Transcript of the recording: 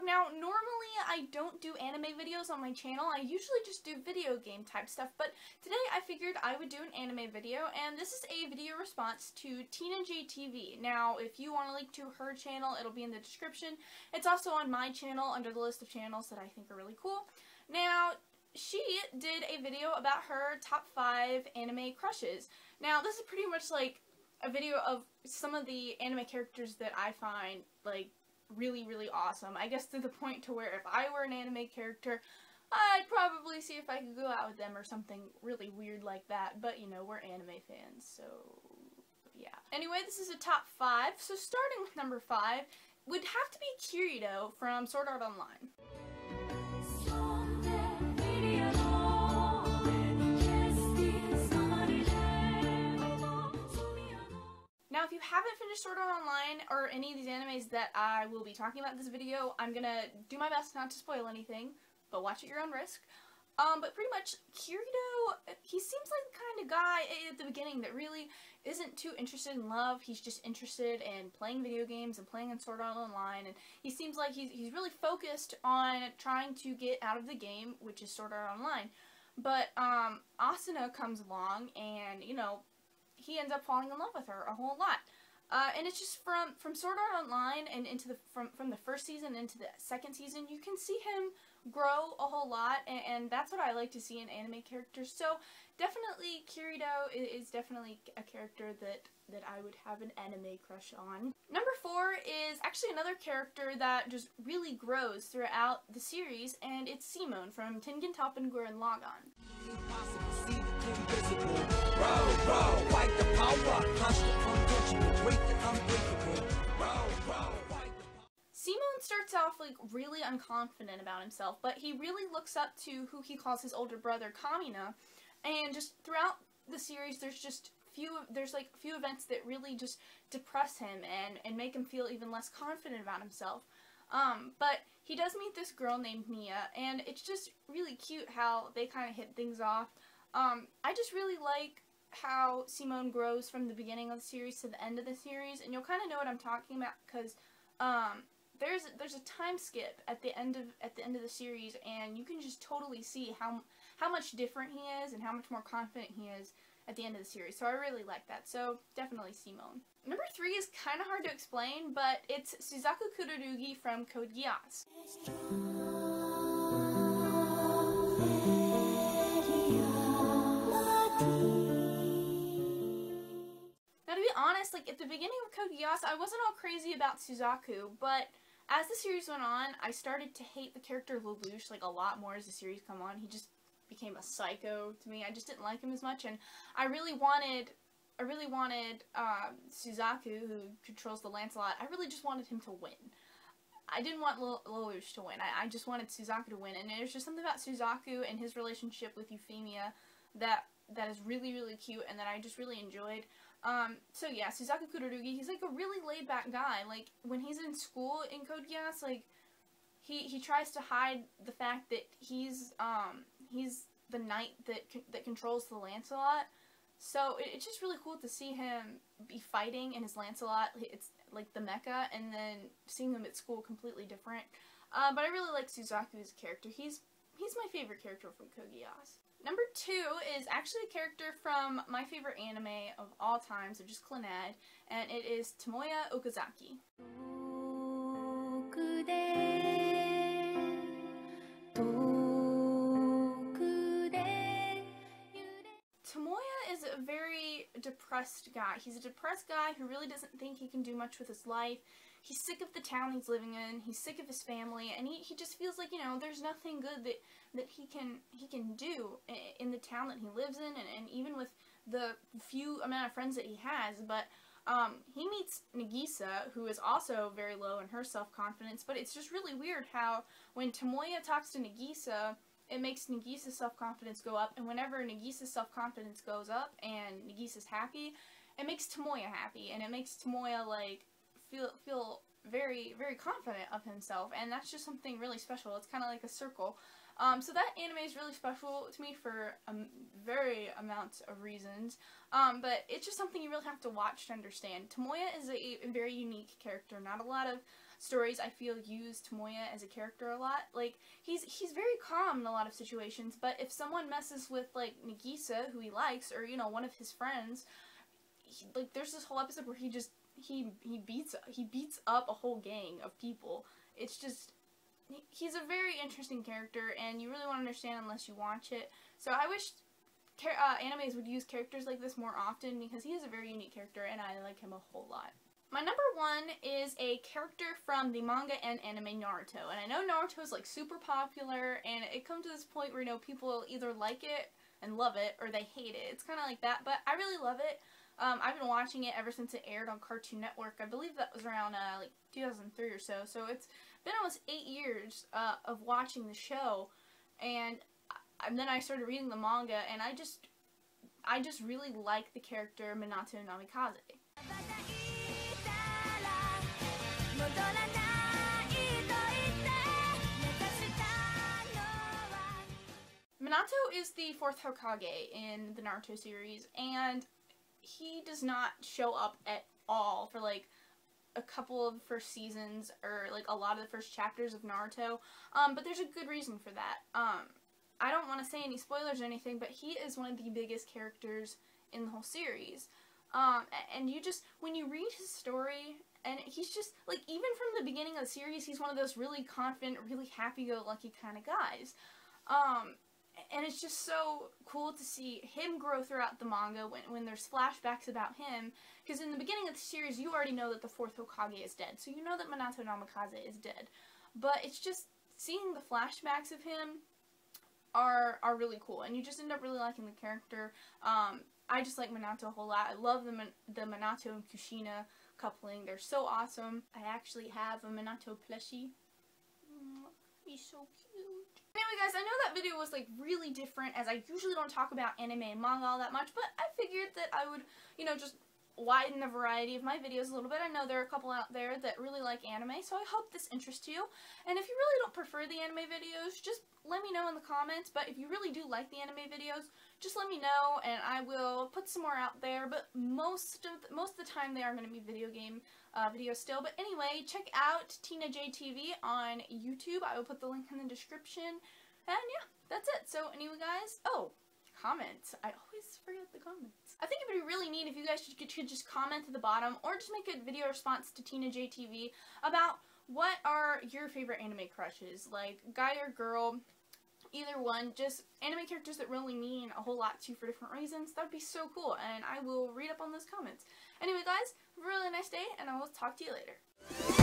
Now, normally I don't do anime videos on my channel. I usually just do video game type stuff, but today I figured I would do an anime video, and this is a video response to TeenaJTV. Now, if you want to link to her channel, it'll be in the description. It's also on my channel under the list of channels that I think are really cool. Now, she did a video about her top 5 anime crushes. Now, this is pretty much like a video of some of the anime characters that I find, like, really awesome. I guess to the point to where if I were an anime character, I'd probably see if I could go out with them or something really weird like that. But, you know, we're anime fans, so yeah. Anyway, this is a top 5. So starting with number 5 would have to be Kirito from Sword Art Online. Now, if you haven't finished Sword Art Online or any of these animes that I will be talking about in this video, I'm gonna do my best not to spoil anything, but watch at your own risk. But pretty much, Kirito, he seems like the kind of guy at the beginning that really isn't too interested in love. He's just interested in playing video games and playing in Sword Art Online, and he seems like he's really focused on trying to get out of the game, which is Sword Art Online. But Asuna comes along, and, you know, he ends up falling in love with her a whole lot. And it's just from Sword Art Online and into from the first season into the second season, you can see him grow a whole lot, and that's what I like to see in anime characters. So definitely Kirito is definitely a character that I would have an anime crush on. Number 4 is actually another character that just really grows throughout the series, and it's Simone from Tengen Toppa Gurren Lagann. Simone starts off like really unconfident about himself, but he really looks up to who he calls his older brother, Kamina, and just throughout the series there's few events that really just depress him and make him feel even less confident about himself. But he does meet this girl named Nia, and it's just really cute how they kind of hit things off. I just really like how Simone grows from the beginning of the series to the end of the series, and you'll kind of know what I'm talking about because there's a time skip at the end of the series, and you can just totally see how much different he is and how much more confident he is at the end of the series. So I really like that. So definitely Simone. Number 3 is kind of hard to explain, but it's Suzaku Kururugi from Code Geass. Now, to be honest, like, at the beginning of Code Geass, I wasn't all crazy about Suzaku, but as the series went on, I started to hate the character Lelouch, like, a lot more as the series come on. He just became a psycho to me. I just didn't like him as much, and I really wanted Suzaku, who controls the Lancelot, I really just wanted him to win. I didn't want Lelouch to win. I just wanted Suzaku to win, and there's just something about Suzaku and his relationship with Euphemia that is really cute and that I just really enjoyed. So yeah, Suzaku Kururugi, he's like a really laid-back guy. Like, when he's in school in Code Geass, like, he tries to hide the fact that he's the knight that controls the Lancelot. So it's just really cool to see him be fighting in his Lancelot. It's like the mecha, and then seeing him at school completely different. But I really like Suzaku as a character. He's my favorite character from Code Geass. Number 2 is actually a character from my favorite anime of all time, so just Clannad, and it is Tomoya Okazaki. Tomoya is a very depressed guy. He's a depressed guy who really doesn't think he can do much with his life. He's sick of the town he's living in, he's sick of his family, and he just feels like, you know, there's nothing good that he can do in the town that he lives in, and even with the few amount of friends that he has. But he meets Nagisa, who is also very low in her self-confidence, but it's just really weird how when Tomoya talks to Nagisa, it makes Nagisa's self-confidence go up, and whenever Nagisa's self-confidence goes up and Nagisa's happy, it makes Tomoya happy, and it makes Tomoya, like, feel very, very confident of himself, and that's just something really special. It's kind of like a circle. So that anime is really special to me for very amounts of reasons, but it's just something you really have to watch to understand. Tomoya is a very unique character. Not a lot of stories, I feel, use Tomoya as a character a lot. Like, he's very calm in a lot of situations, but if someone messes with, like, Nagisa, who he likes, or, you know, one of his friends, like, there's this whole episode where he beats up a whole gang of people. It's just, he's a very interesting character, and you really won't understand unless you watch it. So I wish animes would use characters like this more often, because he is a very unique character, and I like him a whole lot. My number one is a character from the manga and anime Naruto. And I know Naruto is like super popular, and it comes to this point where, you know, people either like it and love it, or they hate it. It's kind of like that, but I really love it. I've been watching it ever since it aired on Cartoon Network. I believe that was around like 2003 or so. So it's been almost 8 years of watching the show, and then I started reading the manga, and I just really like the character Minato Namikaze. Minato is the 4th Hokage in the Naruto series, and he does not show up at all for like a couple of the first seasons, or like a lot of the first chapters of Naruto, but there's a good reason for that. I don't want to say any spoilers or anything, but he is one of the biggest characters in the whole series, and you just, when you read his story, and he's just, like, even from the beginning of the series, he's one of those really confident, really happy-go-lucky kind of guys. And it's just so cool to see him grow throughout the manga when there's flashbacks about him, because in the beginning of the series, you already know that the 4th Hokage is dead, so you know that Minato Namikaze is dead. But it's just, seeing the flashbacks of him are really cool, and you just end up really liking the character. I just like Minato a whole lot. I love the Minato and Kushina coupling. They're so awesome. I actually have a Minato plushie. He's so cute. Anyway guys, I know that video was like really different, as I usually don't talk about anime and manga all that much, but I figured that I would, you know, just widen the variety of my videos a little bit. I know there are a couple out there that really like anime, so I hope this interests you. And if you really don't prefer the anime videos, just let me know in the comments. But if you really do like the anime videos, just let me know, and I will put some more out there. But most of the time they are going to be video game videos still. But anyway, check out TeenaJTV on YouTube. I will put the link in the description. And yeah, that's it. So anyway guys, comments. I always forget the comments. I think it would be really neat if you guys could just comment at the bottom, or just make a video response to TeenaJTV about what are your favorite anime crushes, like guy or girl, either one, just anime characters that really mean a whole lot to you for different reasons. That would be so cool, and I will read up on those comments. Anyway guys, have a really nice day, and I will talk to you later.